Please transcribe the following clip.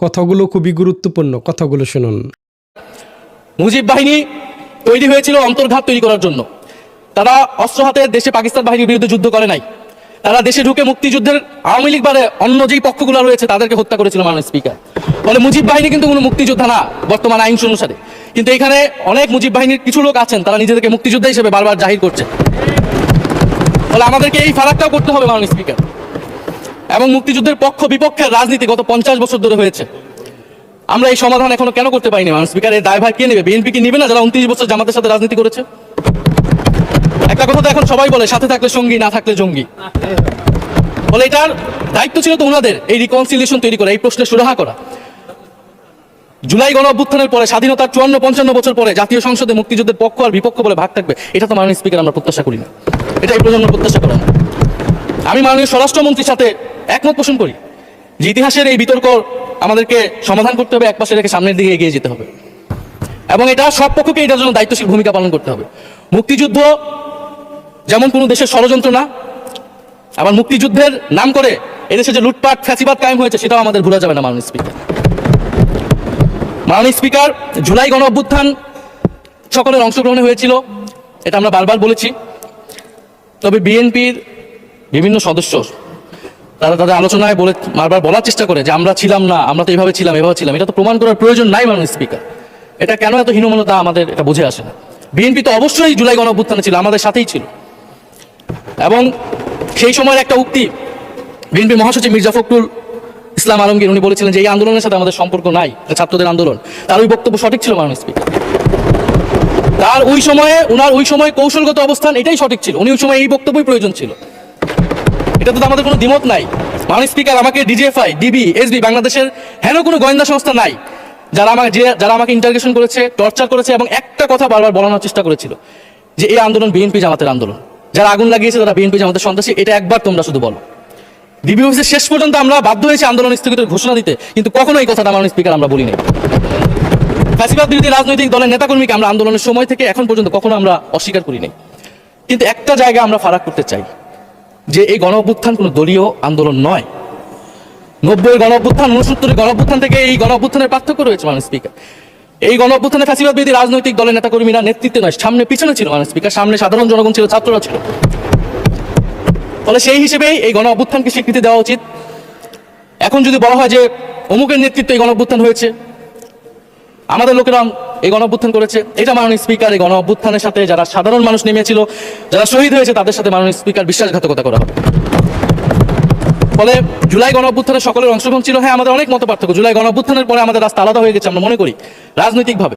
কথাগুলো খুবই গুরুত্বপূর্ণ, কথাগুলো শুনুন। মুজিব বাহিনী তৈরি হয়েছিল অন্তর্ঘাত তৈরি করার জন্য। তারা অস্ত্র হাতে দেশে পাকিস্তান বাহিনীর বিরুদ্ধে যুদ্ধ করে নাই। তারা দেশে ঢুকে মুক্তিযুদ্ধের আওয়ামী লীগ বাদে অন্য যেই পক্ষগুলো রয়েছে তাদেরকে হত্যা করেছিল মাননীয় স্পিকার। ফলে মুজিব বাহিনী কিন্তু কোনো মুক্তিযোদ্ধা না বর্তমান আইন অনুসারে। কিন্তু এখানে অনেক মুজিব বাহিনীর কিছু লোক আছেন, তারা নিজেদেরকে মুক্তিযোদ্ধা হিসেবে বারবার জাহির করছে। ফলে আমাদেরকে এই ফারাকটাও করতে হবে মাননীয় স্পিকার। এবং মুক্তিযুদ্ধের পক্ষ বিপক্ষের রাজনীতি গত 50 বছর ধরে হয়েছে। আমরা এই সমাধান এখনো কেন করতে পারিনি মাননীয় স্পিকার? এর দায়ভার কে নেবে? বিএনপি কি নেবে না, যারা 29 বছর জামাতের সাথে রাজনীতি করেছে? একটা কথা তো এখন সবাই বলে, সাথে থাকলে সঙ্গী, না থাকলে জঙ্গি। বলে এটার দায়িত্ব ছিল তো ওনাদের, এই রিকনসিলিয়েশন তৈরি করা, এই প্রশ্নের সুরাহা করা। জুলাই গণ অভ্যুত্থানের পরে, স্বাধীনতার 54-55 বছর পরে জাতীয় সংসদে মুক্তিযুদ্ধের পক্ষ আর বিপক্ষ বলে ভাগ থাকবে, এটা তো মাননীয় স্পিকার আমরা প্রত্যাশা করি না। এটা এই প্রজন্ম প্রত্যাশা করে না। আমি মাননীয় স্বরাষ্ট্রমন্ত্রীর সাথে একমত পোষণ করি যে ইতিহাসের এই বিতর্ক আমাদেরকে সমাধান করতে হবে, একপাশে রেখে সামনের দিকে এগিয়ে যেতে হবে। এবং এটা সব পক্ষকে এটার জন্য দায়িত্বশীল ভূমিকা পালন করতে হবে। মুক্তিযুদ্ধ যেমন কোনো দেশের ষড়যন্ত্র না, আবার মুক্তিযুদ্ধের নাম করে এদেশে যে লুটপাট ফ্যাসিবাদ কায়েম হয়েছে সেটাও আমাদের ভুলা যাবে না মাননীয় স্পিকার। মাননীয় স্পিকার, জুলাই গণ অভ্যুত্থান সকলের অংশগ্রহণে হয়েছিল, এটা আমরা বারবার বলেছি। তবে বিএনপির বিভিন্ন সদস্য তারা তাদের আলোচনায় বারবার বলার চেষ্টা করে যে আমরা ছিলাম না, আমরা তো এইভাবে ছিলাম, এভাবে ছিলাম। এটা তো প্রমাণ করার প্রয়োজন নাই মাননীয় স্পিকার। এটা কেন এত হীনমন্যতা আমাদের এটা বুঝে আসে না। বিএনপি তো অবশ্যই জুলাই গণ অভ্যুত্থানে ছিল, আমাদের সাথেই ছিল। এবং সেই সময়ের একটা উক্তি বিএনপি মহাসচিব মির্জা ফখরুল ইসলাম আলমগীর, উনি বলেছিলেন যে এই আন্দোলনের সাথে আমাদের সম্পর্ক নাই, ছাত্রদের আন্দোলন। তার ওই বক্তব্য সঠিক ছিল মাননীয় স্পিকার। তার ওনার ওই সময় কৌশলগত অবস্থান এটাই সঠিক ছিল। উনি ওই সময় এই বক্তব্যই প্রয়োজন ছিল। এটা তো আমাদের কোনো দ্বিমত নাই। মাননীয় স্পিকার, আমাকে ডিজিএফআই, ডিবি, এসবি, বাংলাদেশের হেন কোনো গোয়েন্দা সংস্থা নাই যারা আমাকে ইন্টারগেশন করেছে, টর্চার করেছে এবং একটা কথা বারবার বলানোর চেষ্টা করেছিল যে এই আন্দোলন বিএনপি জামাতের আন্দোলন, যারা আগুন লাগিয়েছে তারা বিএনপি জামাতের সন্ত্রাসী। এটা একবার তোমরা শুধু বলো। ডিবি অফিসের শেষ পর্যন্ত আমরা বাধ্য হয়েছি আন্দোলন স্থগিতের ঘোষণা দিতে, কিন্তু কখনো এই কথাটা মাননীয় স্পিকার আমরা বলি নাই। ফ্যাসিবাদ বিরোধী রাজনৈতিক দলের নেতাকর্মীকে আমরা আন্দোলনের সময় থেকে এখন পর্যন্ত কখনো আমরা অস্বীকার করি নাই। কিন্তু একটা জায়গা আমরা ফারাক করতে চাই যে এই গণ অভ্যুত্থান কোনো দলীয় আন্দোলন নয়। 90-এর গণ অভ্যুত্থান, 69-এর গণ অভ্যুত্থান থেকে এই গণ অভ্যুত্থানের পার্থক্য রয়েছে মাননীয় স্পিকার। এই গণ অভ্যুত্থানে ফ্যাসিবাদ বিরোধী রাজনৈতিক দলের নেতাকর্মীরা নেতৃত্বে নয়, সামনে পিছনে ছিল মাননীয় স্পিকার। সামনে সাধারণ জনগণ ছিল, ছাত্ররা ছিল। ফলে সেই হিসেবেই এই গণ অভ্যুত্থানকে স্বীকৃতি দেওয়া উচিত। এখন যদি বলা হয় যে অমুকের নেতৃত্বে এই গণ অভ্যুত্থান হয়েছে, আমাদের লোকেরা এই গণ অভ্যুত্থান করেছে, এটা মাননীয় স্পিকার এই গণ অভ্যুত্থানের সাথে যারা সাধারণ মানুষ নেমেছিল, যারা শহীদ হয়েছে, তাদের সাথে মাননীয় স্পিকার বিশ্বাসঘাতকতা করা হবে। ফলে জুলাই গণ অভ্যুত্থানে সকলের অংশগ্রহণ ছিল। হ্যাঁ, আমাদের অনেক মত পার্থক্য। জুলাই গণ অভ্যুত্থানের পরে আমাদের রাস্তা আলাদা হয়ে গেছে আমরা মনে করি রাজনৈতিকভাবে।